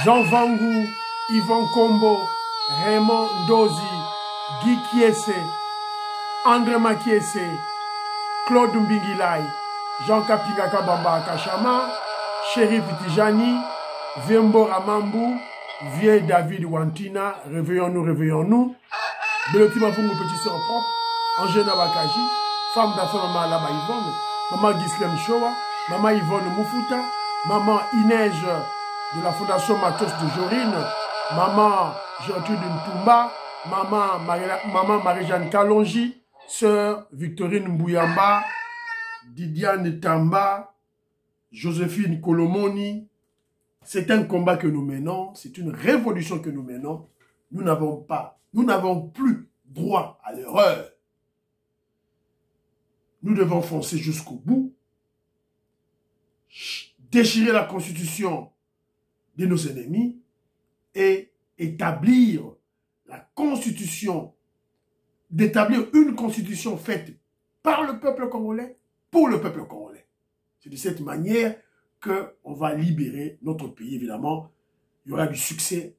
Jean Vangou, Yvon Kombo, Raymond Ndozi, Guy Kiese, André Makiese, Claude Mbingilai, Jean Kapinga Kabamba Kachama, Chérif Tijani, Viembo Ramambou, Vieux David Wantina, réveillons-nous, réveillons-nous. Belotima Fungo Petit Sœur Propre, Angena Bakaji, femme d'affaires Maman Alaba Yvonne, Maman Gislem Showa, Maman Yvonne Moufuta, Maman Inège de la Fondation Matos de Jorine, Maman Gertrude Ntumba, Maman Marie-Jeanne Kalonji, Sœur Victorine Mbouyamba, Didiane Tamba, Joséphine Kolomoni. C'est un combat que nous menons, c'est une révolution que nous menons. Nous n'avons plus droit à l'erreur. Nous devons foncer jusqu'au bout, déchirer la constitution de nos ennemis et établir une constitution faite par le peuple congolais, pour le peuple congolais. C'est de cette manière qu'on va libérer notre pays, évidemment. Il y aura du succès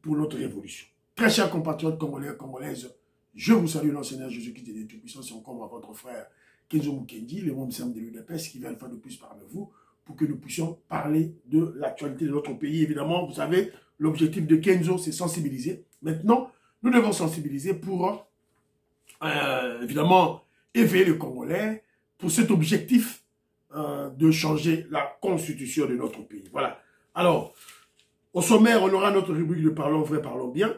pour notre révolution. Très chers compatriotes congolais et congolaises, je vous salue dans le Seigneur Jésus-Christ et Tout-Puissant, c'est encore votre frère Kenzo Mukendi, le monde de l'UDPS, qui vient une fois de plus parmi vous, pour que nous puissions parler de l'actualité de notre pays. Évidemment, vous savez, l'objectif de Kenzo, c'est sensibiliser. Maintenant, nous devons sensibiliser pour, évidemment, éveiller les Congolais pour cet objectif de changer la constitution de notre pays. Voilà. Alors, au sommaire, on aura notre rubrique de Parlons vrai, parlons bien.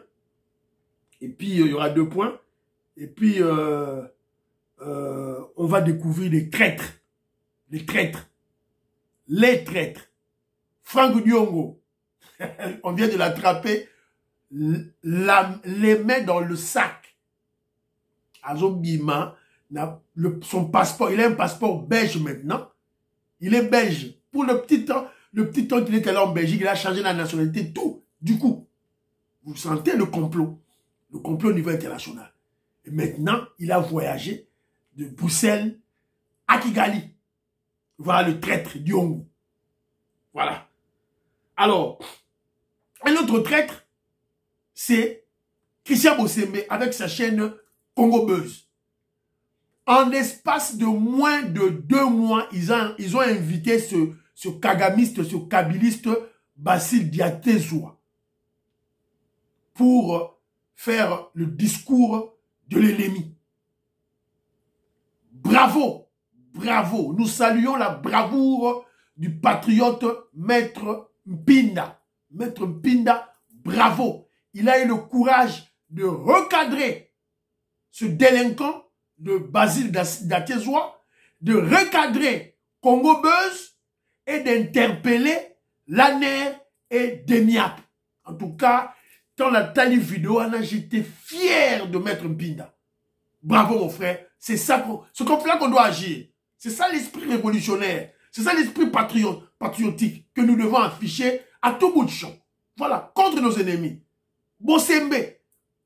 Et puis, il y aura 2 points. Et puis, on va découvrir les traîtres. Les traîtres. Les traîtres. Franck Diongo. On vient de l'attraper. Les mains dans le sac. Azobima, son passeport, il a un passeport belge maintenant. Il est belge. Pour le petit temps qu'il était là en Belgique, il a changé la nationalité, tout. Du coup, vous sentez le complot au niveau international. Et maintenant, il a voyagé de Bruxelles à Kigali. Voilà le traître Diongo. Voilà. Alors, un autre traître, c'est Christian Bossembe avec sa chaîne Congo Buzz. En l'espace de moins de 2 mois, ils ont invité ce kagamiste, ce kabiliste Basile Diatezoua pour faire le discours de l'ennemi. Bravo, bravo. Nous saluons la bravoure du patriote Maître Mpinda. Maître Mpinda, bravo. Il a eu le courage de recadrer ce délinquant de Basile Diatezoua, de recadrer Congo Buzz et d'interpeller l'ANER et Demiap. En tout cas, dans la tali vidéo, j'étais fier de Maître Mpinda. Bravo mon frère, c'est ça qu'on doit agir. C'est ça l'esprit révolutionnaire, c'est ça l'esprit patriotique que nous devons afficher à tout bout de champ. Voilà, contre nos ennemis. Bossembe,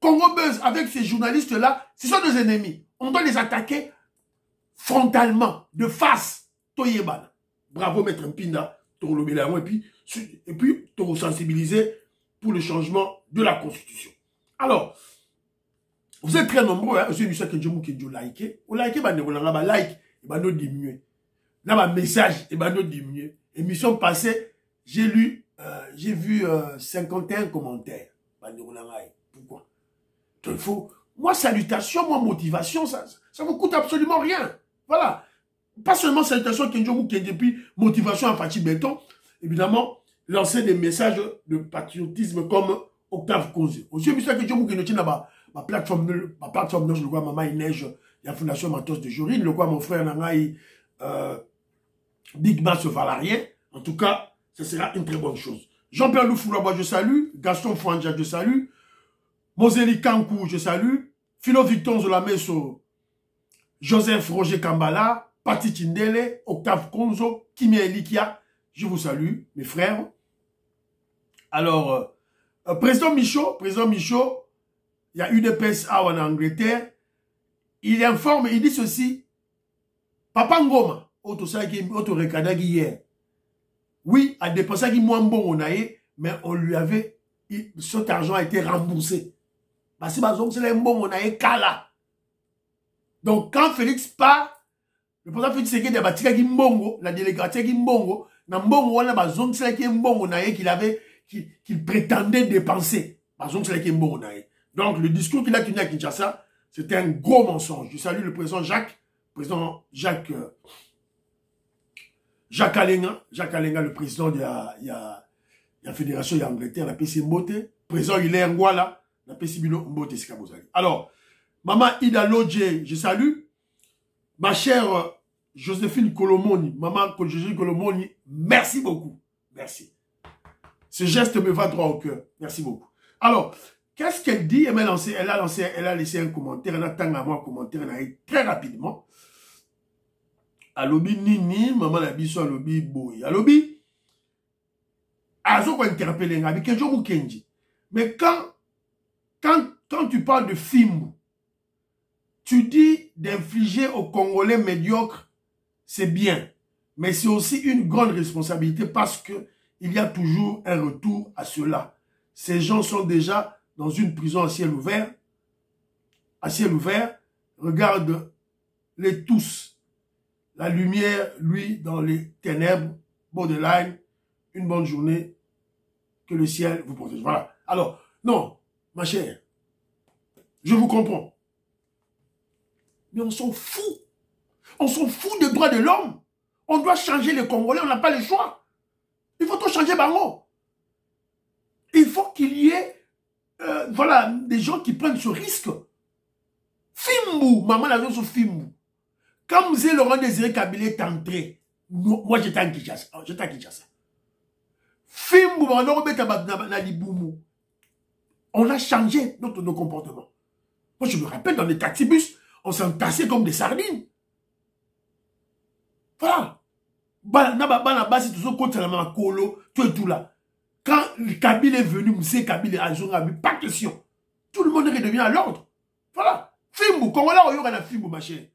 Congo Buzz avec ces journalistes-là, ce sont nos ennemis. On doit les attaquer frontalement, de face. Toyebana. Bravo Maître Mpinda, et puis te sensibiliser pour le changement de la Constitution. Alors, vous êtes très nombreux, hein, monsieur Michel Kenjo Mukenjo liké. Vous likez, like, et nous diminuer. Là, ma message, et nous diminuer. Émission passée, j'ai vu 51 commentaires. Pourquoi? Il faut, moi, salutation, moi, motivation, ça vous coûte absolument rien. Voilà. Pas seulement salutation Kenjo Mukenjo, puis motivation à Fatih Béton. Évidemment, lancer des messages de patriotisme comme Octave Kozé. Aussi, Michel Kenjo Mukenjo, ma plateforme, je le vois, Maman Inège, la Fondation Matos de Jorine, le quoi, mon frère Nangaï, Big Bass Valarien. En tout cas, ce sera une très bonne chose. Jean-Pierre Loufouloua, je salue. Gaston Fouanja, je salue. Moseli Kankou, je salue. Philo Victor Zolameso, Joseph Roger Kambala, Pati Tindele, Octave Konzo, Kimi Elikia, je vous salue, mes frères. Alors, Président Michaud, il y a UDPS en Angleterre, il informe, il dit ceci, Papa Ngoma, auto rekadagi hier, oui, a dépensé qui moins bon on a mais on lui avait, cet argent a été remboursé. Parce que c'est un bon, on a un cas là. Donc quand Félix part, le président Félix Tshisekedi a bâti la délégation qui mbongo, na mbongo on a bazong c'est qui mbongo na qu'il prétendait dépenser. Bazong c'est qui mbongo na. Donc le discours qu'il a tenu à Kinshasa, c'était un gros mensonge. Je salue le président Jacques Alenga, le président de la fédération d'Angleterre, la PC Mbote, président il est Ngwala, la PC Mbote Sikabozali. Alors, maman Ida Lodje, je salue. Ma chère Joséphine Colomoni, maman Joséphine Colomoni, merci beaucoup. Merci. Ce geste me va droit au cœur. Merci beaucoup. Alors, qu'est-ce qu'elle dit? Elle a laissé un commentaire, elle a tant à moi un commentaire, elle a eu très rapidement. Alobi Nini, maman la biso alobi boy. Alobi, azo ko interpeller ngabi kenjo mukenji. Mais quand tu parles de Fimbu, tu dis d'infliger aux Congolais médiocres, c'est bien. Mais c'est aussi une grande responsabilité parce que il y a toujours un retour à cela. Ces gens sont déjà dans une prison à ciel ouvert. À ciel ouvert, regarde-les tous. La lumière, lui, dans les ténèbres, borderline, une bonne journée, que le ciel vous protège. Voilà. Alors, non, ma chère, je vous comprends. Mais on s'en fout. On s'en fout des droits de l'homme. On doit changer les Congolais, on n'a pas le choix. Il faut tout changer, Bango. Il faut qu'il y ait, voilà, des gens qui prennent ce risque. Fimbu, maman la sur Fimbu. Quand M. Laurent Désiré Kabila est entré, moi j'étais en Kinshasa. Fimbu, on a changé nos comportements. Moi je me rappelle dans les taxibus, on s'entassait comme des sardines. Voilà. Tout là. Quand Kabila est venu, M. Kabila a pas question. Tout le monde est redevenu à l'ordre. Voilà. Fimbu, Congolais, on y a Fimbu, ma chère.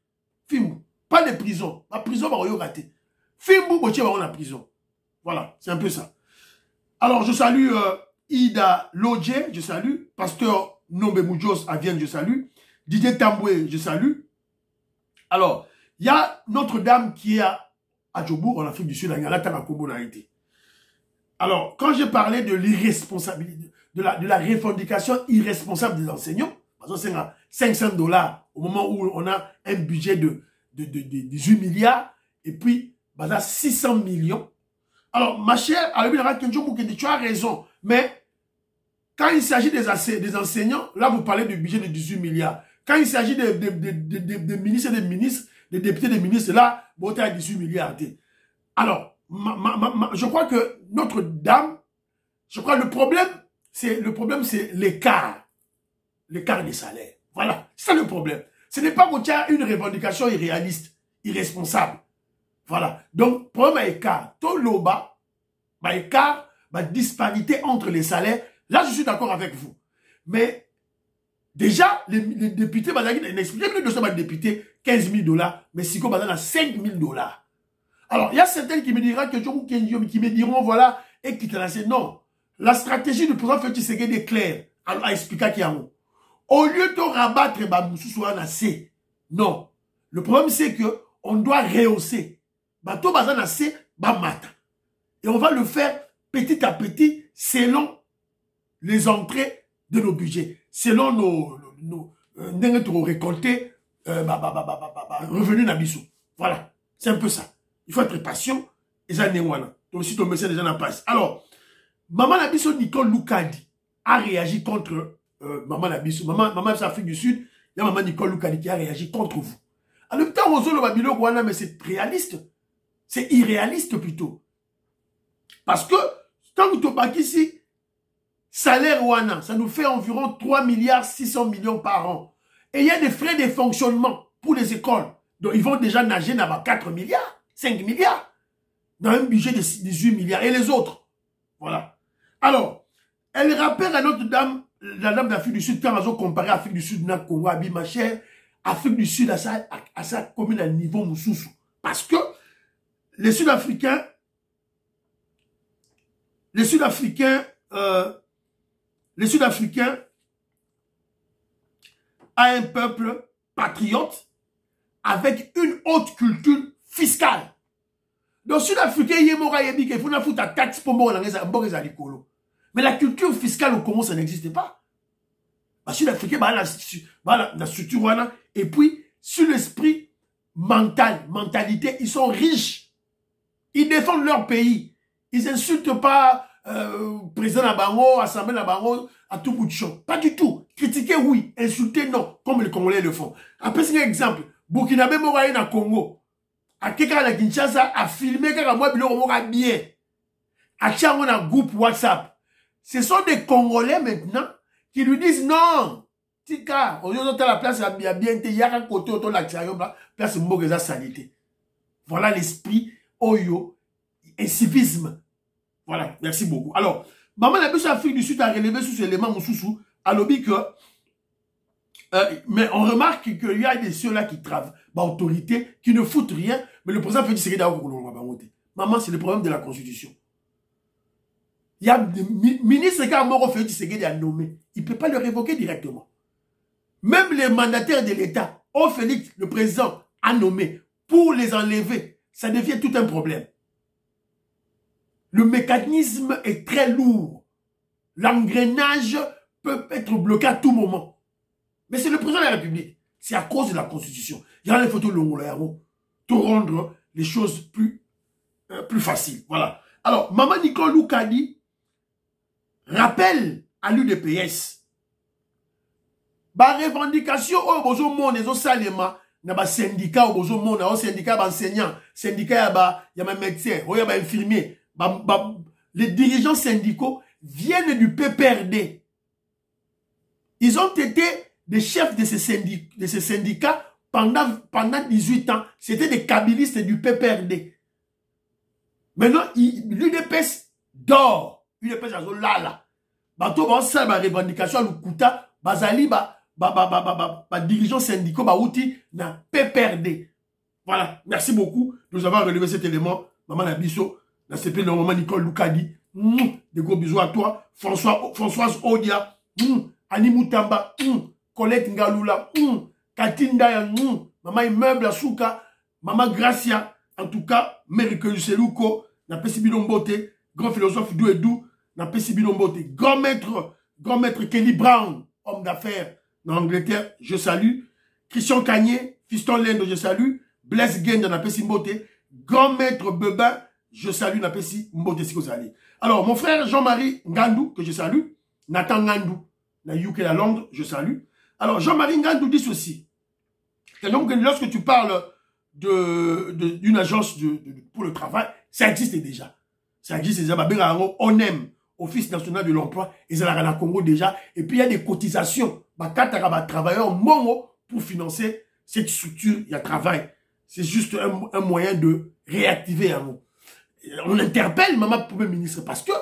Fimbu. Pas de prison. La prison, on va rater. Fimbu, on a la prison. Voilà, c'est un peu ça. Alors, je salue Ida Lodje, je salue. Pasteur Nombe Moujos à Vienne, je salue. Didier Tamboué, je salue. Alors, il y a Notre-Dame qui est à Djobour, en Afrique du Sud, à Combo. Alors, quand j'ai parlé de l'irresponsabilité, de la revendication irresponsable des enseignants, parce que c'est à $500 au moment où on a un budget de 18 milliards et puis 600 millions. Alors, ma chère, tu as raison, mais quand il s'agit des enseignants, là vous parlez du budget de 18 milliards. Quand il s'agit des ministres et des ministres, des députés et des ministres, là, vous avez 18 milliards. Alors, je crois que Notre-Dame, je crois que le problème, c'est l'écart des salaires. Voilà, c'est ça le problème. Ce n'est pas qu'il y a une revendication irréaliste, irresponsable. Voilà. Donc, problème écart. Tout le bas, écart, disparité entre les salaires. Là, je suis d'accord avec vous. Mais, déjà, les députés, expliquez-moi de ça, député, $15 000, mais si on a $5 000. Alors, il y a certains qui me diront qui me diront, voilà, et qui te laissent. Non. La stratégie du président Félix Tshisekedi est claire. Alors, à expliquer qui y a un. Au lieu de rabattre non. Le problème, c'est que on doit rehausser. Et on va le faire petit à petit selon les entrées de nos budgets, selon nos récoltés revenus d'Abissou. Voilà. C'est un peu ça. Il faut être patient. Et ça n'est pas. Donc, si ton message déjà en passe. Alors, Maman Nabiso Nicole Loukadi a réagi contre Maman Nabiso. Maman Afrique du Sud, il y a Maman Nicole Loukadi qui a réagi contre vous. En même temps, on le Babilo Rwanda, mais c'est réaliste. C'est irréaliste plutôt. Parce que, tant que tu pas ici, salaire Rwanda, ça nous fait environ 3,6 milliards par an. Et il y a des frais de fonctionnement pour les écoles. Donc, ils vont déjà nager dans 4 milliards, 5 milliards, dans un budget de 18 milliards. Et les autres. Voilà. Alors, elle rappelle à Notre-Dame, la dame d'Afrique du Sud, quand elle a comparé Afrique du Sud, Congo, ma chère, Afrique du Sud à sa commune à niveau Moussoussou. Parce que les Sud-Africains les Sud-Africains a un peuple patriote avec une haute culture fiscale. Donc, Sud-Africain, il y a faut une taxe pour moi, mais la culture fiscale au Congo, ça n'existe pas. Sud-Africain, la structure, et puis, sur l'esprit mental, mentalité, ils sont riches. Ils défendent leur pays. Ils n'insultent pas président Nabango, assemblée Nabango, à tout bout de champ. Pas du tout. Critiquer, oui. Insulter, non. Comme les Congolais le font. Après, c'est un exemple. Burkinabé Moraï na Congo. À quelqu'un à Kinshasa a filmé quand moi, il aura bien. À Tchango, un groupe WhatsApp. Ce sont des Congolais maintenant qui lui disent non. Tika, on dit la place, il y a bien, il y a un côté autour de la place, Mbogeza sanité. Voilà l'esprit, Oyo, et civisme. Voilà, merci beaucoup. Alors, maman la bus Afrique du Sud a relevé sous ce élément, Moussoussou, à l'objet que, mais on remarque qu'il y a des ceux-là qui travaillent, autorité, qui ne foutent rien, mais le président fait du secret maman, c'est le problème de la Constitution. Il y a des ministres qui ont fait du secret à nommer. Il ne peut pas le révoquer directement. Même les mandataires de l'État, Félix, le président, a nommé, pour les enlever, ça devient tout un problème. Le mécanisme est très lourd. L'engrenage peut être bloqué à tout moment. Mais c'est le président de la République. C'est à cause de la Constitution. Il y a les photos de pour rendre les choses plus faciles. Voilà. Alors, Maman Nicole Loukadi rappelle à l'UDPS ba revendication au bozo monde les salema na ba syndicat au bozo monde au syndicat ba enseignant syndicat ya ba médecin o ya ba infirmier les dirigeants syndicaux viennent du PPRD. Ils ont été des chefs de ces syndicats pendant 18 ans. C'était des kabylistes du PPRD. Maintenant, l'UDPS dort. UDPS a là. Bato ba sa ba revendication lu kuta bazali dirigeants syndicaux outil na PPRD. Voilà, merci beaucoup. Nous avons relevé cet élément. Maman Nabiso, la CP de Maman Nicole Loukadi. Des gros bisous à toi. Françoise Odia. Annie Moutamba. Colette Ngalula. Katinda. Maman Immeuble Asuka. Maman Gracia. En tout cas, Méricule Selouko. Na Pessi Bilombote. Grand philosophe Douedou. Na Pessi Bilombote. Grand maître Kelly Brown. Homme d'affaires dans l'Angleterre, je salue. Christian Cagné, Fiston Lendo, je salue. Blaise Gende, Napesi Mbote. Grand maître Bebin, je salue Napesi Mbote Sikozali. Alors, mon frère Jean-Marie Ngandou, que je salue. Nathan Ngandou, na UK à Londres, je salue. Alors, Jean-Marie Ngandou dit ceci. Donc, lorsque tu parles d'une agence pour le travail, ça existe déjà. Ça existe déjà. On aime. Office national de l'emploi, ils ont la Congo déjà. Et puis il y a des cotisations. Travailleurs mongo pour financer cette structure, il y a travail. C'est juste un moyen de réactiver un mot. On interpelle Maman Premier ministre parce que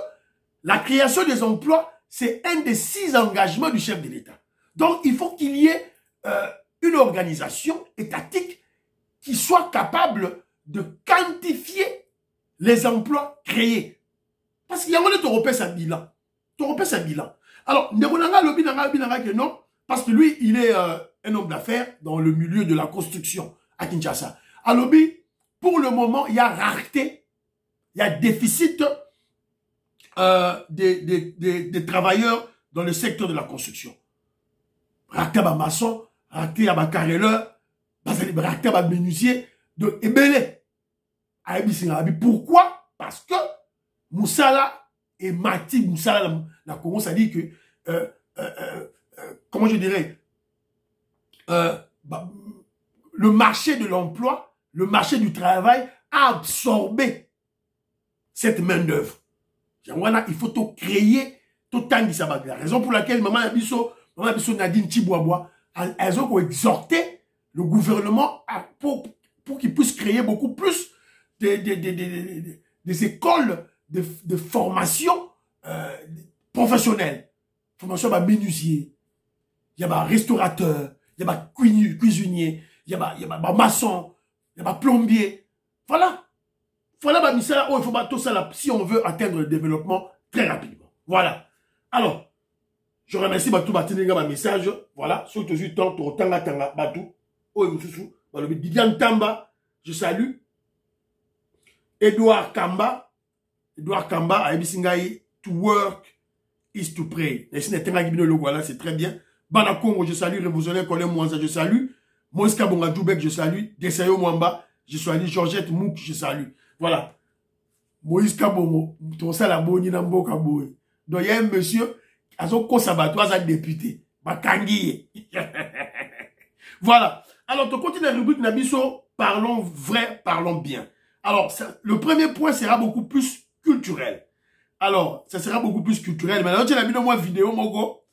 la création des emplois, c'est un des 6 engagements du chef de l'État. Donc il faut qu'il y ait une organisation étatique qui soit capable de quantifier les emplois créés. Parce qu'il y a un Européen, c'est un bilan. Européen, c'est un bilan. Alors, Nebonanga, le bilan, que non, parce que lui, il est un homme d'affaires dans le milieu de la construction à Kinshasa. Alors, pour le moment, il y a rareté, il y a déficit des travailleurs dans le secteur de la construction. Rareté à maçon, rareté à carreleur, rareté à menuisier, de Ebele. Pourquoi? Parce que Moussala et Mati Moussala, la Congo, ça dit que, comment je dirais, le marché de l'emploi, le marché du travail a absorbé cette main-d'œuvre. Il faut tout créer, tout tanguer ça. La raison pour laquelle Maman Abisso Nadine Tibouaboua, elles ont exhorté le gouvernement pour qu'il puisse créer beaucoup plus des écoles de formation professionnelle. Formation à menuisier, il y a restaurateur, il y a cuisinier, il y a maçon, il y a plombier. Voilà. Voilà, il faut tout ça là, si on veut atteindre le développement très rapidement. Voilà. Alors, je remercie Batou Batinega ma message. Voilà. Sur tout de temps, pour Tanga Tanga Batou. Didian Tamba, je salue. Edouard Kamba a Ebisingaï, to work is to pray. C'est très bien. Banakongo, je salue. Révolutionnaire Colin Mouanza, je salue. Moïse Kabonga Djoubek, je salue. Desayo Mwamba, je salue. Georgette Mouk, je salue. Voilà. Moïse Kabongo, ton salaboni Nambo Kaboui. Donc il y a un monsieur, à son conservatoire, un député. Bakangi. Voilà. Alors, tu continues la rubrique Nabiso, parlons vrai, parlons bien. Alors, le premier point sera beaucoup plus culturel. Alors, ça sera beaucoup plus culturel. Maintenant, tu as mis dans moi vidéo, Mogo.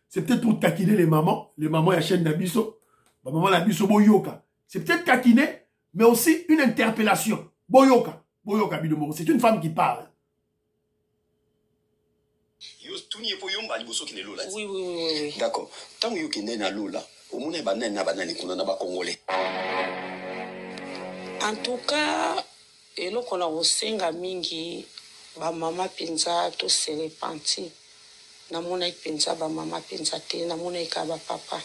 C'est peut-être pour taquiner les mamans. Les mamans, il y a chaîne Nabiso. Ma maman Nabiso Boyoka. C'est peut-être taquiner, mais aussi une interpellation. Boyoka. Boyoka, Bidomo. C'est une femme qui parle. Oui. D'accord. Tant que vous êtes dans l'eau, en tout cas, et là qu'on a aussi un mingi, ba maman penza to se repenti. Na mona penza ba maman penza te, na mona ikaba papa.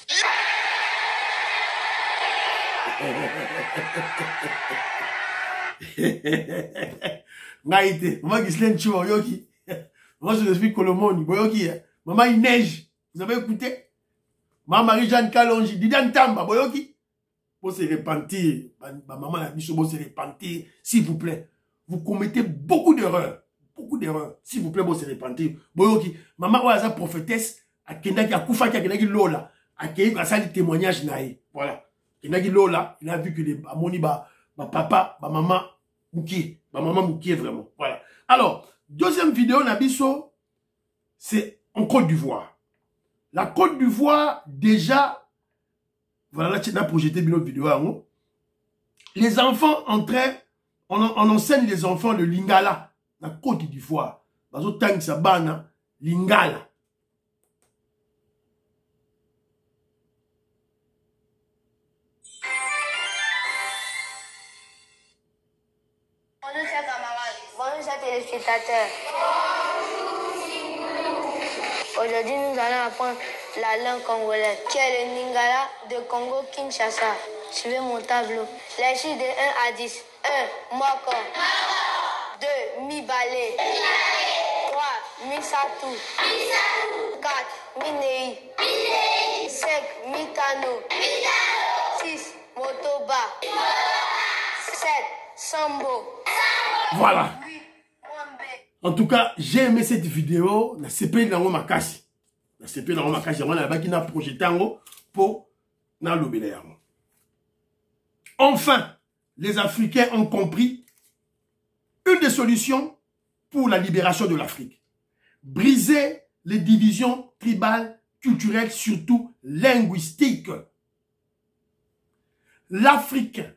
Ngaïté, maman Ghislaine Chiboyoki. Moi je suis Colomoni, Boyoki. Maman il neige. Vous avez écouté? Maman Marie-Jeanne Kalonji, Didian Tamba, Boyoki. Pour se repentir, maman a dit ce mot se repentir, s'il vous plaît. Vous commettez beaucoup d'erreurs. Beaucoup d'erreurs. S'il vous plaît, pour se repentir. Boyoki, maman ou a prophétesse, a Kendaki, a Koufaki, a Kendaki Lola, a Kendaki, a sali témoignage naï. Voilà. Kendaki Lola, il a vu que les Amoni, papa, maman, Mouki. Maman Mouki vraiment. Voilà. Alors, deuxième vidéo, Nabiso, c'est en Côte d'Ivoire. La Côte d'Ivoire, déjà, voilà, là, tu as projeté une autre vidéo. Les enfants entraient, on enseigne les enfants le lingala, la Côte d'Ivoire. Bazo tang sabana, lingala. Bonjour chers camarades, bonjour chers téléspectateurs. Aujourd'hui nous allons apprendre la langue congolaise, qui est le Lingala de Congo-Kinshasa. Suivez mon tableau. Les chiffres de 1 à 10. 1, Moko. 2, Mibale. 3, Misatou. 4, Minei. 5, Mikano. 6, Motoba. 7, Sambo. Voilà. En tout cas, j'ai aimé cette vidéo. La CP Nango Makasi. La CP Nango Makasi. On a qui n'a projeté pour na l'obéler. Enfin, les Africains ont compris une des solutions pour la libération de l'Afrique. Briser les divisions tribales, culturelles, surtout linguistiques. L'Africain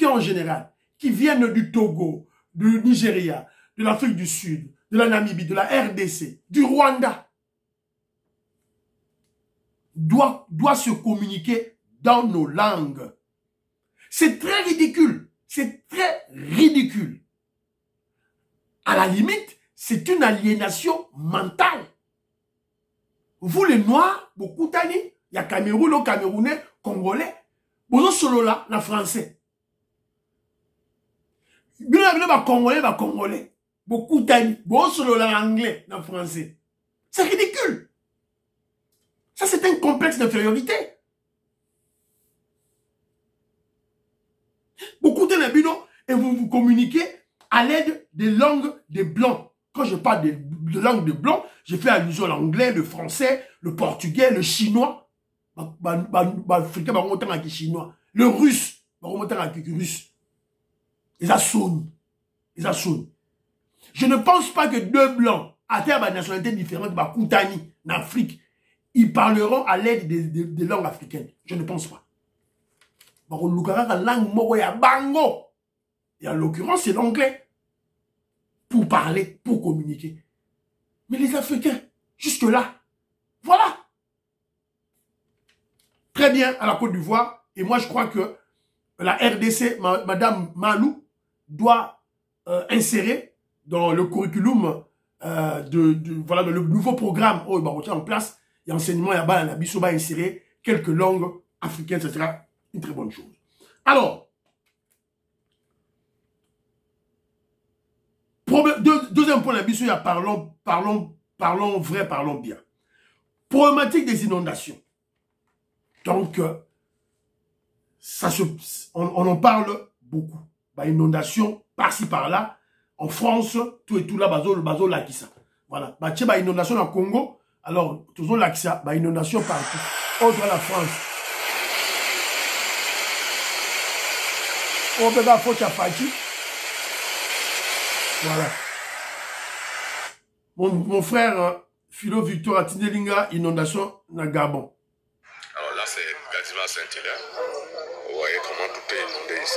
en général, qui viennent du Togo, du Nigeria, de l'Afrique du Sud, de la Namibie, de la RDC, du Rwanda, doit se communiquer dans nos langues. C'est très ridicule. C'est très ridicule. À la limite, c'est une aliénation mentale. Vous les Noirs, beaucoup d'années, il y a Cameroun, Camerounais, Congolais, vous solo là, la français. Bien Congolais, beaucoup d'années, vous solo là, anglais, la français. C'est ridicule. Ça, c'est un complexe d'infériorité. Beaucoup de bino et vous communiquez à l'aide des langues des blancs. Quand je parle de langues des blancs, je fais allusion à l'anglais, le français, le portugais, le chinois. Le russe. Je ne pense pas que deux blancs à terre de nationalités différentes, en Afrique, ils parleront à l'aide des langues africaines. Je ne pense pas. Et en l'occurrence, c'est l'anglais. Pour parler, pour communiquer. Mais les Africains, jusque là, voilà. Très bien à la Côte d'Ivoire. Et moi, je crois que la RDC, Madame Malou, doit insérer dans le curriculum voilà, le nouveau programme où il va en place, il y a enseignement, il y a un abisso, va insérer quelques langues africaines, ce sera une très bonne chose. Alors, deuxième point, l'abisso, il y a parlons vrai, parlons bien. Problématique des inondations. Donc, on en parle beaucoup. Bah, inondation, par-ci, par-là. En France, tout et tout là, bazo lakisa. Voilà. Bah, tiens, bah, inondation au Congo. Alors, toujours lakisa, bah, inondation partout. Autre la France. On peut pas faut Tchafati. Voilà. Mon frère, Philo Victor Atinelinga, inondation na Gabon. Alors là, c'est quasiment Saint-Hilaire. Vous voyez comment tout est inondé ici.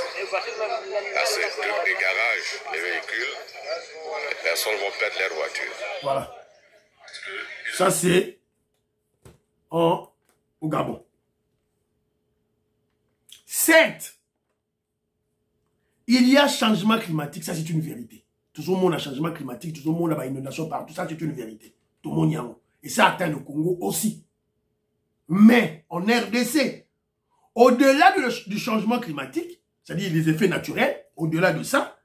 Là, c'est les garages, les véhicules. Les personnes vont perdre leur voiture. Voilà. Ça, c'est au Gabon. 7. Il y a changement climatique. Ça, c'est une vérité. Tout le monde a changement climatique. Tout le monde a inondation partout. Ça, c'est une vérité. Tout le monde y a. Et ça atteint le Congo aussi. Mais en RDC, au-delà du changement climatique, c'est-à-dire les effets naturels, au-delà de ça,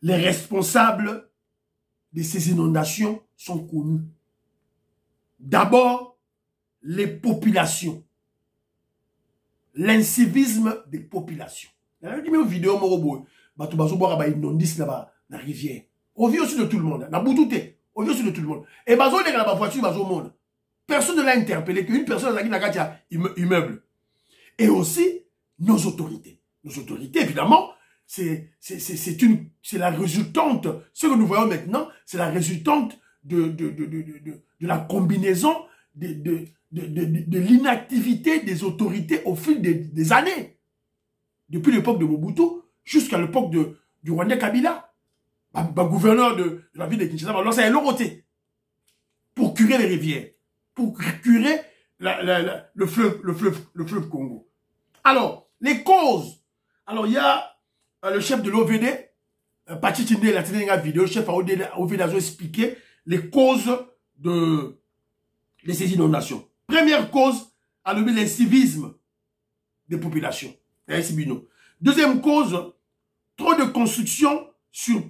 les responsables de ces inondations sont connus. D'abord, les populations. L'incivisme des populations. Il y a une vidéo, la rivière. Au vu aussi de tout le monde. La boutouté. Au vu aussi de tout le monde. Et bazo les la voiture, bazo monde. Personne ne l'a interpellé qu'une personne a dit immeuble. Et aussi, nos autorités. Nos autorités, évidemment, c'est la résultante. Ce que nous voyons maintenant, c'est la résultante de la combinaison de l'inactivité des autorités au fil des années. Depuis l'époque de Mobutu jusqu'à l'époque du Rwanda Kabila. Gouverneur de la ville de Kinshasa va lancer un loroté pour curer les rivières, pour curer le fleuve Congo. Alors, les causes. Alors, il y a le chef de l'OVD, Pachi Tinde, il a tenu une vidéo, le chef de l'OVD a expliqué les causes de ces inondations. Première cause, l'incivisme des populations. Deuxième cause, trop de construction sur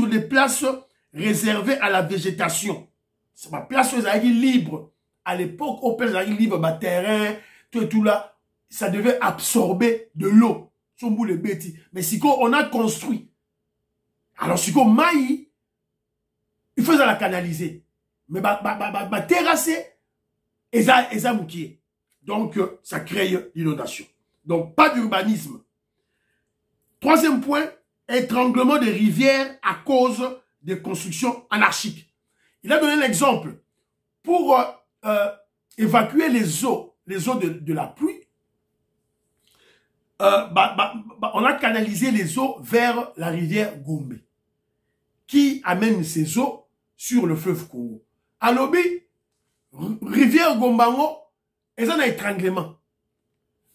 les places réservées à la végétation. C'est ma place libre. À l'époque, au place libre, terrain, tout là, ça devait absorber de l'eau. Mais si on a construit, alors si on maï, il faut la canaliser. Mais terrasser, et ça moukier. Donc, ça crée l'inondation. Donc, pas d'urbanisme. Troisième point, étranglement des rivières à cause des constructions anarchiques. Il a donné l'exemple. Pour évacuer les eaux de la pluie, on a canalisé les eaux vers la rivière Gombe, qui amène ces eaux sur le fleuve Congo. À l'Obi, rivière Gombango, ils ont un étranglement.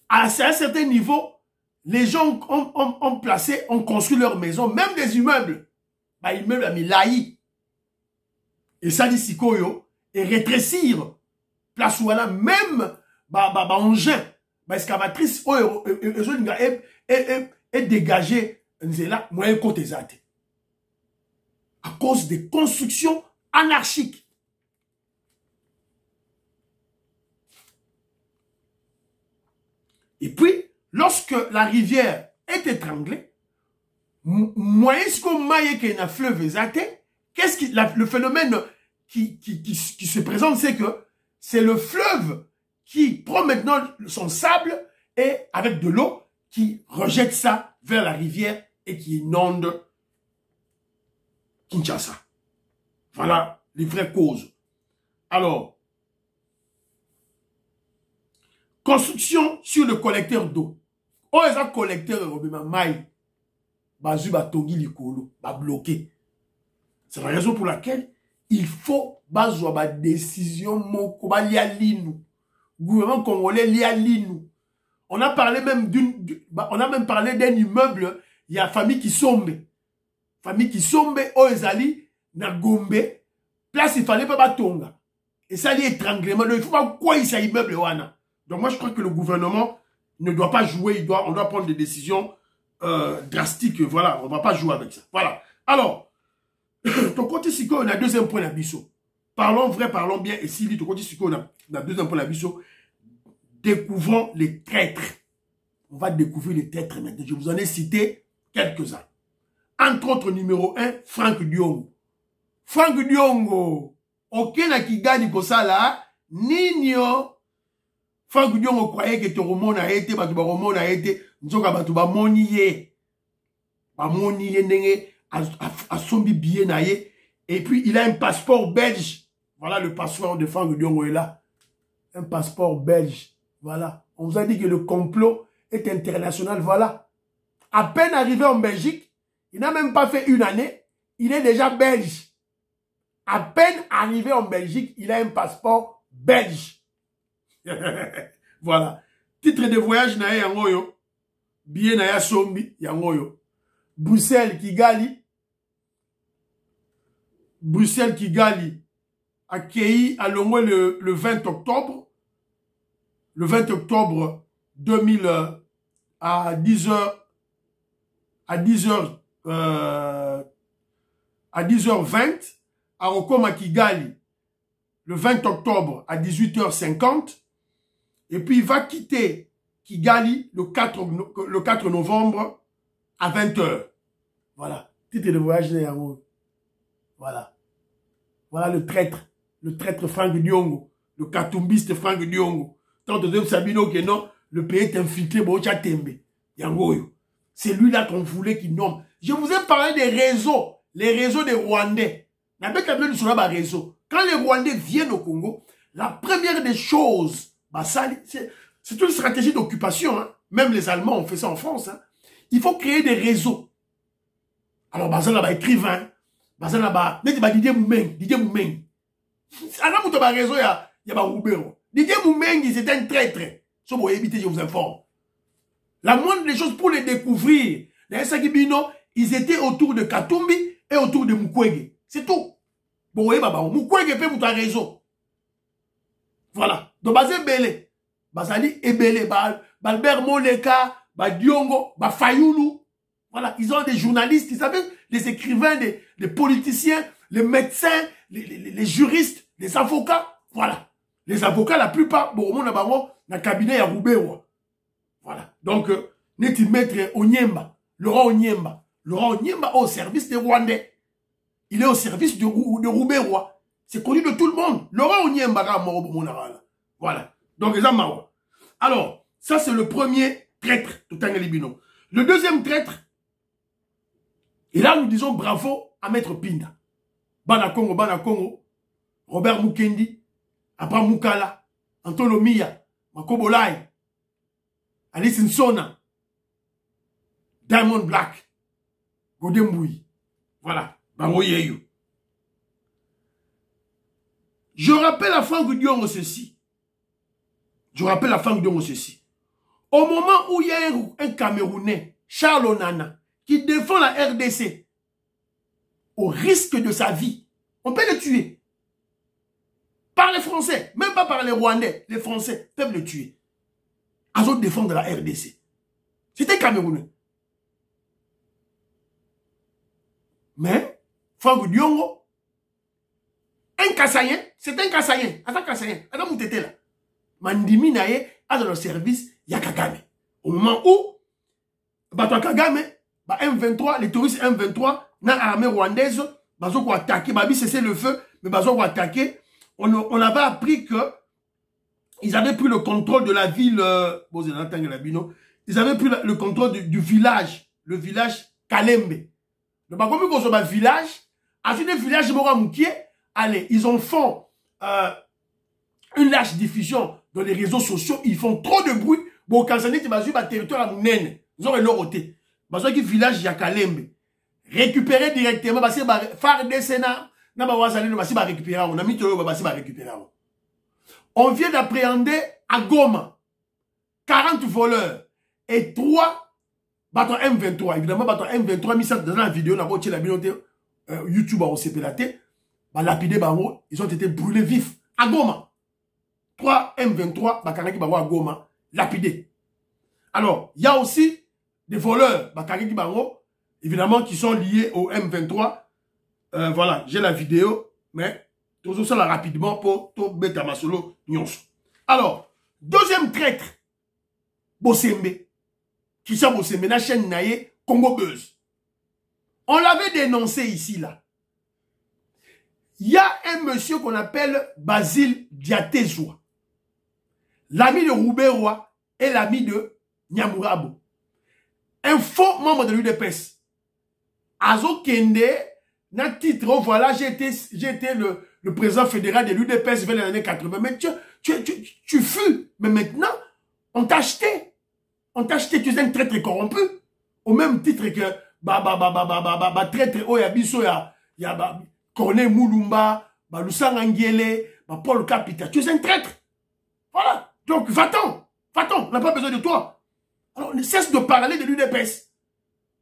À un certain niveau, les gens ont construit leurs maisons, même des immeubles. Immeubles à Milaï. Et ça dit Sikoyo, et rétrécir, place où elle a même, engin, excavatrice, et dégager, moyen côté zate. À cause des constructions anarchiques. Et puis, lorsque la rivière est étranglée, moyen ce qu'on maille qu'il y a un fleuve zaté, le phénomène qui se présente, c'est que c'est le fleuve qui prend maintenant son sable et avec de l'eau qui rejette ça vers la rivière et qui inonde Kinshasa. Voilà les vraies causes. Alors, construction sur le collecteur d'eau. Oh, les collecteurs bloqué. C'est la raison pour laquelle il faut une décision le gouvernement congolais lialinu. On a parlé même d'un immeuble, il y a famille qui sombe. Famille qui sombe, oh ezali, na Gombe, place il fallait pas batonga. Et ça, il y a étranglement. Donc, il faut pas quoi il s'est immeuble wana. Donc, moi, je crois que le gouvernement ne doit pas jouer. On doit prendre des décisions drastiques. Voilà, on ne va pas jouer avec ça. Voilà. Alors, ton côté, si on a deuxième point d'abisso. Parlons vrai, parlons bien. Et si ton côté, si on a deuxième point d'abisso, découvrons les traîtres. On va découvrir les traîtres maintenant. Je vous en ai cité quelques-uns. Entre autres, numéro 1, Franck Diongo. Franck Diongo. Ok, na Kigali Kosala, Nino. Franck Diongo croyait que Toromon a été, Batoubaromon a été, Nzoka Batouba Moniye. Moniye Nenge, a sombi bien naïe. Et puis, il a un passeport belge. Voilà, le passeport de Franck Diongo est là. Un passeport belge. Voilà. On vous a dit que le complot est international. Voilà. À peine arrivé en Belgique, il n'a même pas fait une année, il est déjà belge. À peine arrivé en Belgique, il a un passeport belge. Voilà. Titre de voyage na yangoyo. Billet na ya sombi yangoyo. Bruxelles, Kigali. Bruxelles, Kigali. Accueilli à Longwe le 20 octobre. Le 20 octobre 2000 à 10h. À 10h20. À Rokoma Kigali, le 20 octobre à 18h50. Et puis il va quitter Kigali le 4 novembre à 20h. Voilà. Titre de voyage de Yango. Voilà. Voilà le traître Franck Diongo. Le katumbiste Franck Diongo. Tant de Sabino que non, le pays est infiltré, Bocha Tembe. Yango. C'est lui là qu'on voulait qu'il nomme. Je vous ai parlé des réseaux. Les réseaux des Rwandais. Quand les Rwandais viennent au Congo, la première des choses, bah c'est une stratégie d'occupation. Hein. Même les Allemands ont fait ça en France. Hein. Il faut créer des réseaux. Alors, bah, ça là, bah, écrivain. Bah, ça là, bah, Didier Moumeng. Alors, vous avez réseau, il y a bah, Roubero. Didier Moumeng, c'est un traître. Si vous évitez, je vous informe. La moindre des choses pour les découvrir, les Sakibino, ils étaient autour de Katumbi et autour de Mukwege. C'est tout. Bon, oui, Mukwege fait pour ta réseau. Voilà. Donc, Bazé Belé. Bazali Ebele, Balbert Moleka, Diongo, Fayoulou. Voilà. Ils ont des journalistes, ils savent, les écrivains, les politiciens, les médecins, les juristes, les avocats. Voilà. Les avocats, la plupart, bon, on a dans le cabinet à Roubaix. Voilà. Donc, Neti Maître Onyemba, Laurent Onyemba au service des Rwandais. Il est au service de Roubaix-Roi. C'est connu de tout le monde. Laurent Onyemba, voilà. Donc, les Amawa. Alors, ça, c'est le premier traître de Tangalibino. Le deuxième traître, et là, nous disons bravo à Maître Pinda. Bana Congo, Robert Mukendi, Abraham Mukala, Antonio Mia, Makobolai, Alice Nsona, Diamond Black, Godemboui. Voilà. Je rappelle à Franck Diongo ceci. Au moment où il y a un Camerounais, Charles Onana, qui défend la RDC, au risque de sa vie, on peut le tuer. Par les Français, même pas par les Rwandais, les Français peuvent le tuer. À eux défendre la RDC. C'était Camerounais. Mais, Franck Diongo, un Kassayen, c'est un Kassayen. Attends Kassayen, attends Moutete là. Mandimi naye a dans le service Yakagame. Au moment où, Bato Kagame, M23, les touristes M23, dans l'armée rwandaise, Bazo ko attaquer, Babi cessé le feu, mais Bazo ko attaquer. On avait appris que ils avaient pris le contrôle de la ville, ils avaient pris le contrôle du village, le village Kalembe. Donc, comme ils ont un village, à ce village, allez, ils ont fait une large diffusion dans les réseaux sociaux, ils font trop de bruit. Bon, quand ça n'est pas territoire à Mounene, ils ont leur côté. Parce que le village Yakalembe, récupérer directement, parce que faire des sénats, on vient d'appréhender à Goma 40 voleurs et 3 bateaux M23. Évidemment, bateaux M23, mis ça dans la vidéo, on a la YouTube au CPLAT, bah, lapidé, bah, ils ont été brûlés vifs. À Goma. 3 M23, bah, Karaki, bah, à Goma, lapidé. Alors, il y a aussi des voleurs, bah, Karaki, bah, évidemment, qui sont liés au M23. Voilà, j'ai la vidéo, mais tout ça là rapidement pour tout mettre à ma solo. Alors, deuxième traître, Bosembe. Christian Bosembe, la chaîne Naye, Congo Buzz. On l'avait dénoncé ici, là. Il y a un monsieur qu'on appelle Basile Diatezoa, l'ami de Roubaix-Roi et l'ami de Nyamurabo. Un faux membre de l'UDPS. Azo Kende, na titre, oh, voilà, j'ai été le président fédéral de l'UDPS vers les années 80. Mais tu fus. Mais maintenant, on t'a acheté. On t'a acheté, tu es un traître corrompu. Au même titre que, traître, oh, yabiso, Corneille Moulumba, Lusanga Nguele, Paul Capita. Tu es un traître. Voilà. Donc, va-t'en. Va-t'en. On n'a pas besoin de toi. Alors, ne cesse de parler de l'UDPS.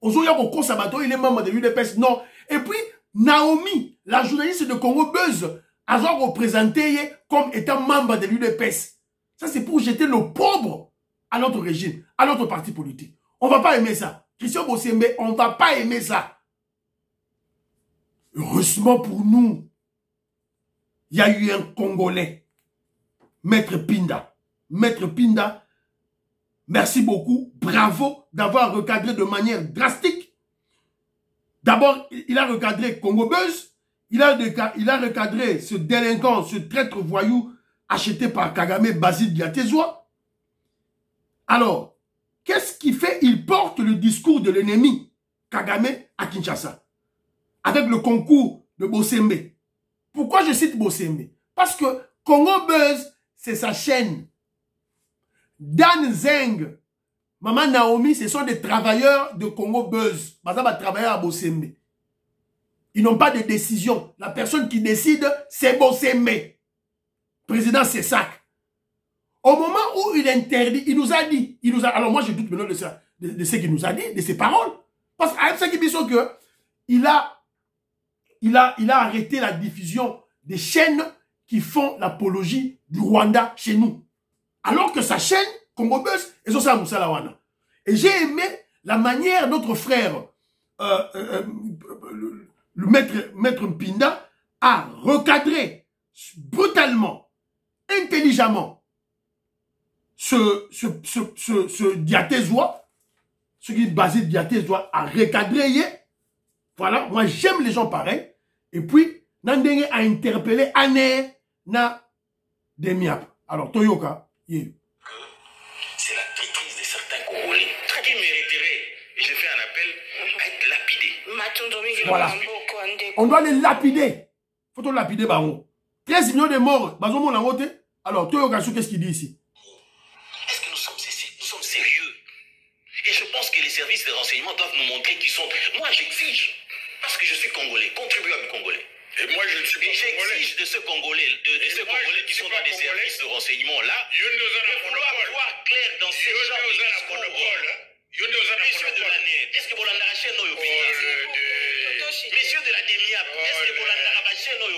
Ozoya Koko Sabato, il est membre de l'UDPS. Non. Et puis, Naomi, la journaliste de Congo Buzz, a représenté comme étant membre de l'UDPS. Ça, c'est pour jeter le pauvre à notre régime, à notre parti politique. On ne va pas aimer ça. Christian Bosembe, on ne va pas aimer ça. Heureusement pour nous, il y a eu un Congolais, Maître Pinda. Maître Pinda, merci beaucoup, bravo d'avoir recadré de manière drastique. D'abord, il a recadré Congo Buzz, il a recadré ce délinquant, ce traître voyou acheté par Kagame, Basile Diatezoa. Alors, qu'est-ce qu'il fait? Il porte le discours de l'ennemi, Kagame, à Kinshasa, avec le concours de Bosembe. Pourquoi je cite Bosembe? Parce que Congo Buzz, c'est sa chaîne. Dan Zeng, Maman Naomi, ce sont des travailleurs de Congo Buzz. Travailleurs à Bosembe. Ils n'ont pas de décision. La personne qui décide, c'est Bosembe. Président Sessac. Au moment où il interdit, il nous a dit, alors moi je doute maintenant de ce qu'il nous a dit, de ses paroles. Parce qu'à ce qui dit que il a arrêté la diffusion des chaînes qui font l'apologie du Rwanda chez nous. Alors que sa chaîne, Congo Buzz, et ça, c'est Moussa Lawana. Et j'ai aimé la manière notre frère, le maître Mpinda, a recadré brutalement, intelligemment, ce Diatezoa, ce qui est basé Diatezoa, a recadré. Voilà, moi j'aime les gens pareils. Et puis, Nandenge a interpellé Anne na Demiap. Alors, Toyoka, c'est la traîtrise de certains Congolais qui mériteraient, et je fais un appel, à être lapidés. Voilà. On doit les lapider. Faut-on lapider, Baron. 13 millions de morts, Baron mon langote. Alors, Toyoka, qu'est-ce qu'il dit ici? Est-ce que nous sommes sérieux? Et je pense que les services de renseignement doivent nous montrer qu'ils sont... Moi, j'exige, parce que je suis Congolais, contribuable Congolais. Et moi, je ne suis pas Congolais. J'exige de ce Congolais, Congolais qui sont dans des services de renseignement là, de vouloir voir clair dans ces gens de discours. Messieurs de la NED, est-ce que vous l'avez arraché nos Messieurs de la DEMIAP, est-ce que vous l'avez arraché nos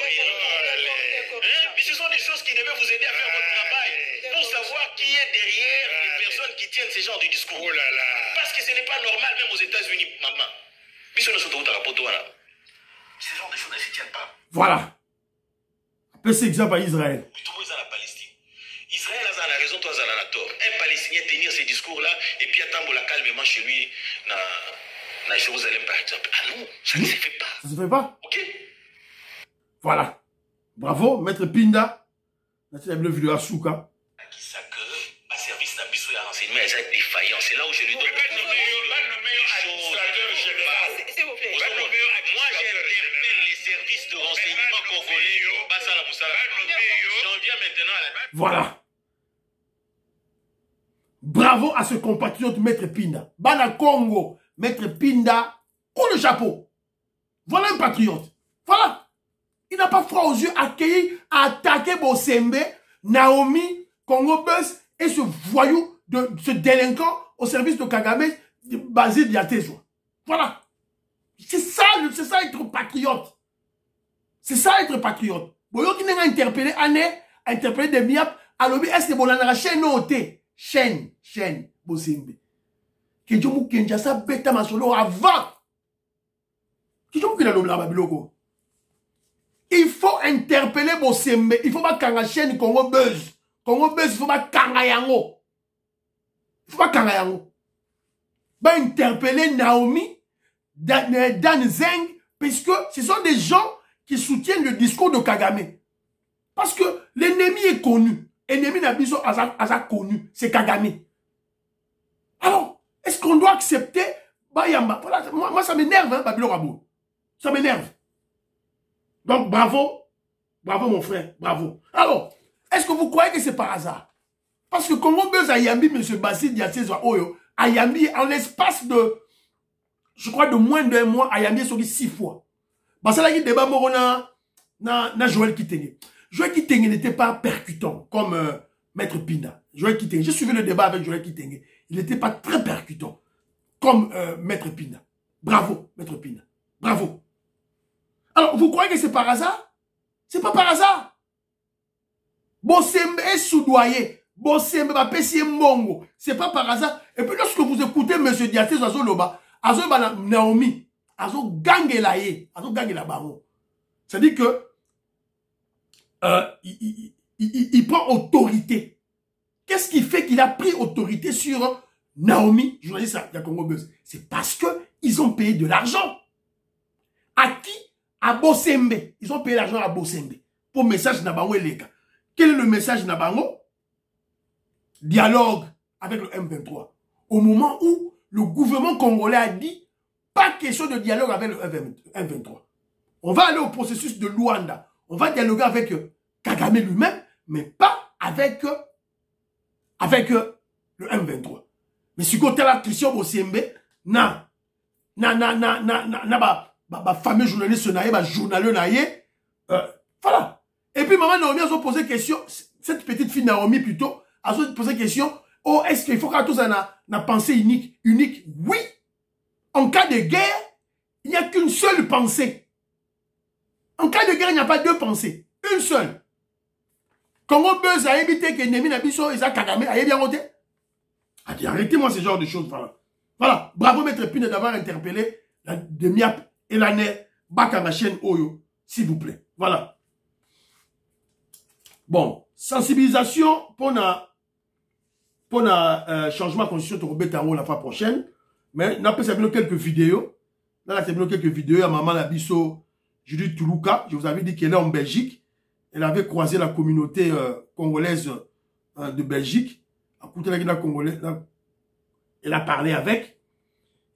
Mais ce sont des choses qui devaient vous aider à faire votre travail pour savoir qui est derrière les personnes qui tiennent ce genre de discours. Oh là là. Parce que ce n'est pas normal, même aux États-Unis, maman. Ce genre de choses ne se tiennent pas. Voilà. Après, c'est exemple à Israël. Israël a la raison, toi, a la tort. Un Palestinien tenir ces discours-là, et puis attendre calmement chez lui, dans Jérusalem, par exemple. Ah non, ça ne se fait pas. Ça ne se fait pas? Ok. Voilà. Bravo, Maître Pinda. Merci d'avoir vu à Souka. Qui ça que, à service d'abus et renseignement, elles sont défaillantes. C'est là où je lui donne. Moi, j'interpelle les services de renseignement congolais. J'en viens maintenant à la... Voilà. Bravo à ce compatriote Maître Pinda. Bana Congo, Maître Pinda, coup le chapeau. Voilà un patriote. Voilà. Il n'a pas froid aux yeux à attaquer Bosembe, Naomi, Congo Buzz et ce voyou, ce délinquant au service de Kagame, Basile Diatezoa. Voilà. C'est ça être patriote. C'est ça être patriote. Boyo qui n'a interpellé Anne, interpellé des miap, alobi est-ce que bon la chaîne noté, chaîne, Bosembe. Que Dieu mou kenja sa beta masolo avant. Que Dieu mou kena la babiloko. Il faut interpeller Bosembe, il faut pas kanga chaîne Congo Buzz. Congo Buzz, il faut pas kanga yango. Il faut pas kanga yango. Ba interpeller Naomi, Dan Zeng, puisque ce sont des gens qui soutiennent le discours de Kagame. Parce que l'ennemi est connu. L'ennemi Nabiso a connu. C'est Kagame. Alors, est-ce qu'on doit accepter Bayamba? Voilà, moi, ça m'énerve, hein, Babylon Rabou. Ça m'énerve. Donc, bravo. Bravo, mon frère. Bravo. Alors, est-ce que vous croyez que c'est par hasard? Parce que Congo Buzz a Yambi, M. Bassi Diatsezwa Oyo, a Yambi, en l'espace de, je crois, de moins d'un mois, a Yambi sorti 6 fois. Bah, ça là, il débat morona na Joël Kitenge. Joël Kitenge n'était pas percutant comme Maître Pinda. Joël Kitenge, j'ai suivi le débat avec Joël Kitenge. Il n'était pas très percutant comme Maître Pinda. Bravo, Maître Pinda. Bravo. Alors, vous croyez que c'est par hasard? C'est pas par hasard. Bosembe est soudoyé. Bosembe va pécier Mongo. C'est pas par hasard. Et puis lorsque vous écoutez M. Diaté Azoloba, Azoba Naomi, Azo Gangelaye, Azo Gangela Baron. C'est-à-dire que il prend autorité. Qu'est-ce qui fait qu'il a pris autorité sur Naomi, journaliste de Congo Buzz? C'est parce que ils ont payé de l'argent. À qui? À Bosembe. Ils ont payé l'argent à Bosembe. Pour message Nabango et Leka. Quel est le message Nabango? Dialogue avec le M23. Au moment où le gouvernement congolais a dit pas question de dialogue avec le M23. On va aller au processus de Luanda. On va dialoguer avec Kagame lui-même, mais pas avec le M23. Mais si côté là, Christian Bosembe, na fameux journaliste naïe, journaliste naïe, voilà. Et puis maman Naomi a posé question, cette petite fille Naomi plutôt, a posé question, oh, est-ce qu'il faut qu'à tous na pensée unique? Oui. En cas de guerre, il n'y a qu'une seule pensée. En cas de guerre, il n'y a pas deux pensées. Une seule. Congo Buzz a évité que Nemi Nabiso et Kagame aient bien voté. Arrêtez-moi ce genre de choses. Voilà. Bravo Maître Pine d'avoir interpellé la Demiap et l'année Bakanga chaîne Oyo, s'il vous plaît. Voilà. Bon, sensibilisation pour changement de constitution de Robert Tango la fois prochaine. Mais n'a pas terminé quelques vidéos. Là, on a terminé quelques vidéos à maman Labiso Judith Toulouka. Je vous avais dit qu'elle est en Belgique. Elle avait croisé la communauté congolaise de Belgique. Elle a parlé avec.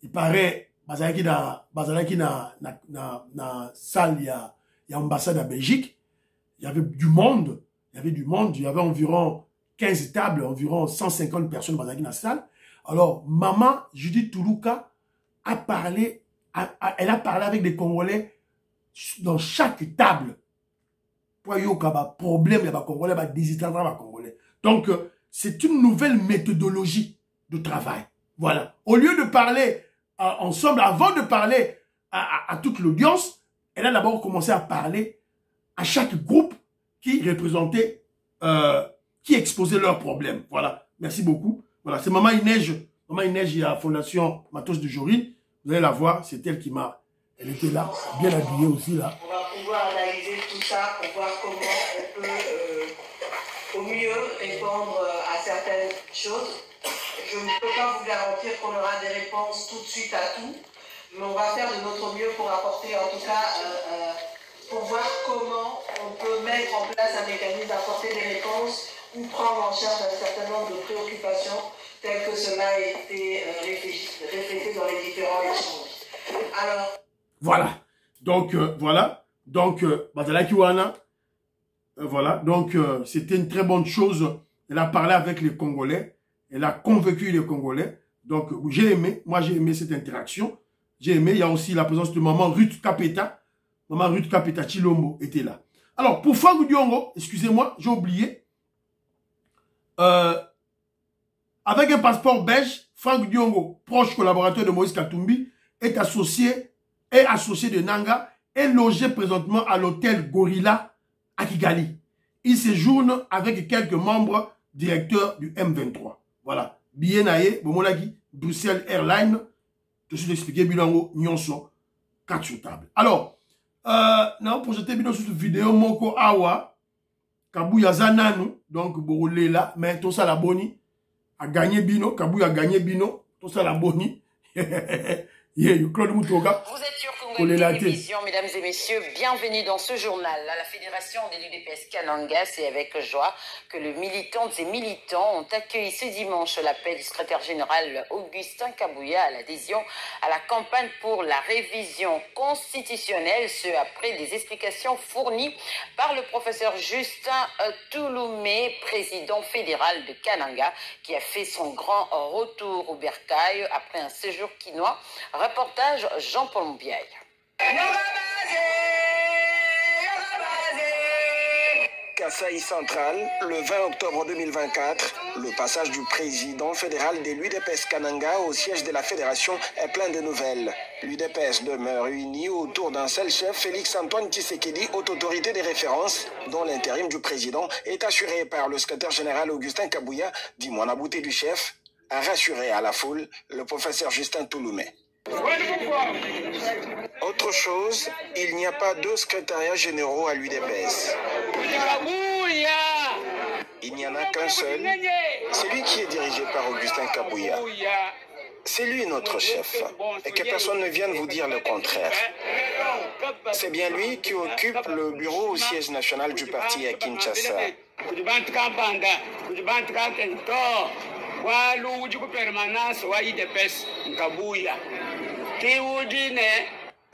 Il paraît, Bazalaki na salle, il y a ambassade à Belgique. Il y avait du monde. Il y avait environ 15 tables, environ 150 personnes dans la salle. Alors, maman Judith Toulouka a parlé, elle a parlé avec des Congolais dans chaque table. Pour y avoir problème, il y a des Congolais, des Congolais. Donc, c'est une nouvelle méthodologie de travail. Voilà. Au lieu de parler ensemble, avant de parler à toute l'audience, elle a d'abord commencé à parler à chaque groupe qui représentait, qui exposait leurs problèmes. Voilà. Merci beaucoup. Voilà. C'est Maman Inej. Maman Inej, il y a la Fondation Matos de Jorine. Vous allez la voir. C'est elle qui m'a... Elle était là, bien habillée aussi là. On va pouvoir analyser tout ça pour voir comment on peut au mieux répondre à certaines choses. Je ne peux pas vous garantir qu'on aura des réponses tout de suite à tout, mais on va faire de notre mieux pour apporter, en tout cas, pour voir comment on peut mettre en place un mécanisme d'apporter des réponses ou prendre en charge un certain nombre de préoccupations telles que cela a été reflété dans les différents échanges. Alors... Voilà. Donc, voilà. Donc, Bazalakiwana, voilà. Donc, c'était une très bonne chose. Elle a parlé avec les Congolais. Elle a convaincu les Congolais. Donc, j'ai aimé. Moi, j'ai aimé cette interaction. J'ai aimé. Il y a aussi la présence de maman Ruth Kapeta. Maman Ruth Kapeta Chilombo était là. Alors, pour Franck Diongo, excusez-moi, j'ai oublié. Avec un passeport belge, Franck Diongo, proche collaborateur de Moïse Katumbi, est associé et associé de Nanga, est logé présentement à l'hôtel Gorilla à Kigali. Il séjourne avec quelques membres directeurs du M23. Voilà. Bien naé, Bomonaki, Bruxelles Airlines, je suis expliqué, Bilango, Nyonso, 4 sur table. Alors, non, pour jeter Bilango sur cette vidéo, Moko Awa, Kabouya Zananu, donc Borolé là, mais tout ça la boni, a gagné Bino, Kabouya a gagné Bino, tout ça la boni. Claude Moutoga. Vous êtes sur Congo Télévision, mesdames et messieurs, bienvenue dans ce journal. À la Fédération des l'UDPS Kananga, c'est avec joie que les militantes et militants ont accueilli ce dimanche l'appel du secrétaire général Augustin Kabouya à l'adhésion à la campagne pour la révision constitutionnelle, ce après des explications fournies par le professeur Justin Touloumé, président fédéral de Kananga, qui a fait son grand retour au bercail après un séjour quinois. Reportage Jean-Paul Mbiaye. Kasaï Central, le 20 octobre 2024, le passage du président fédéral de l'UDPS Kananga au siège de la fédération est plein de nouvelles. L'UDPS demeure unie autour d'un seul chef, Félix-Antoine Tshisekedi, haute autorité des références, dont l'intérim du président est assuré par le secrétaire général Augustin Kabouya, dit Mwanabouté du chef, a rassuré à la foule le professeur Justin Touloumé. Autre chose, il n'y a pas deux secrétariats généraux à l'UDPS. Il n'y en a qu'un seul, celui qui est dirigé par Augustin Kabouya. C'est lui notre chef, et que personne ne vienne vous dire le contraire. C'est bien lui qui occupe le bureau au siège national du parti à Kinshasa.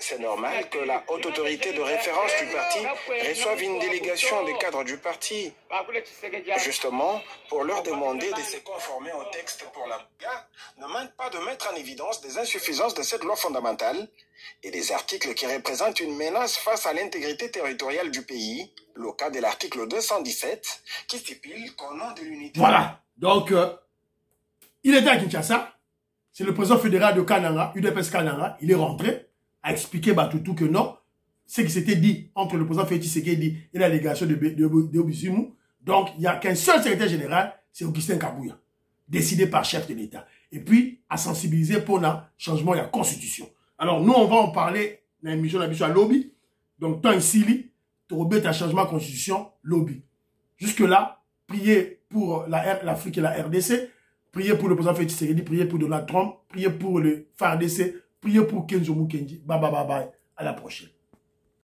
C'est normal que la haute autorité de référence du parti reçoive une délégation des cadres du parti, justement pour leur demander de se conformer au texte pour la ne manque pas de mettre en évidence des insuffisances de cette loi fondamentale et des articles qui représentent une menace face à l'intégrité territoriale du pays, le cas de l'article 217 qui stipule qu'au nom de l'unité... Voilà, donc il était à Kinshasa, c'est le président fédéral de Kananga, UDPS Kananga, il est rentré, a expliqué Batutu que non, ce qui s'était dit entre le président Félix Tshisekedi et la délégation de Obizimu, donc il n'y a qu'un seul secrétaire général, c'est Augustin Kabouya, décidé par chef de l'État. Et puis, à sensibiliser pour le changement de la Constitution. Alors, nous, on va en parler dans l'émission d'habitude à lobby. Donc, tant ici, tu remets ta changement de Constitution, lobby. Jusque-là, priez pour l'Afrique et la RDC, priez pour le président Félix Tshisekedi, priez pour Donald Trump, priez pour le FARDC, priez pour Kenzo Mukendi. Bye bye bye bye. À la prochaine.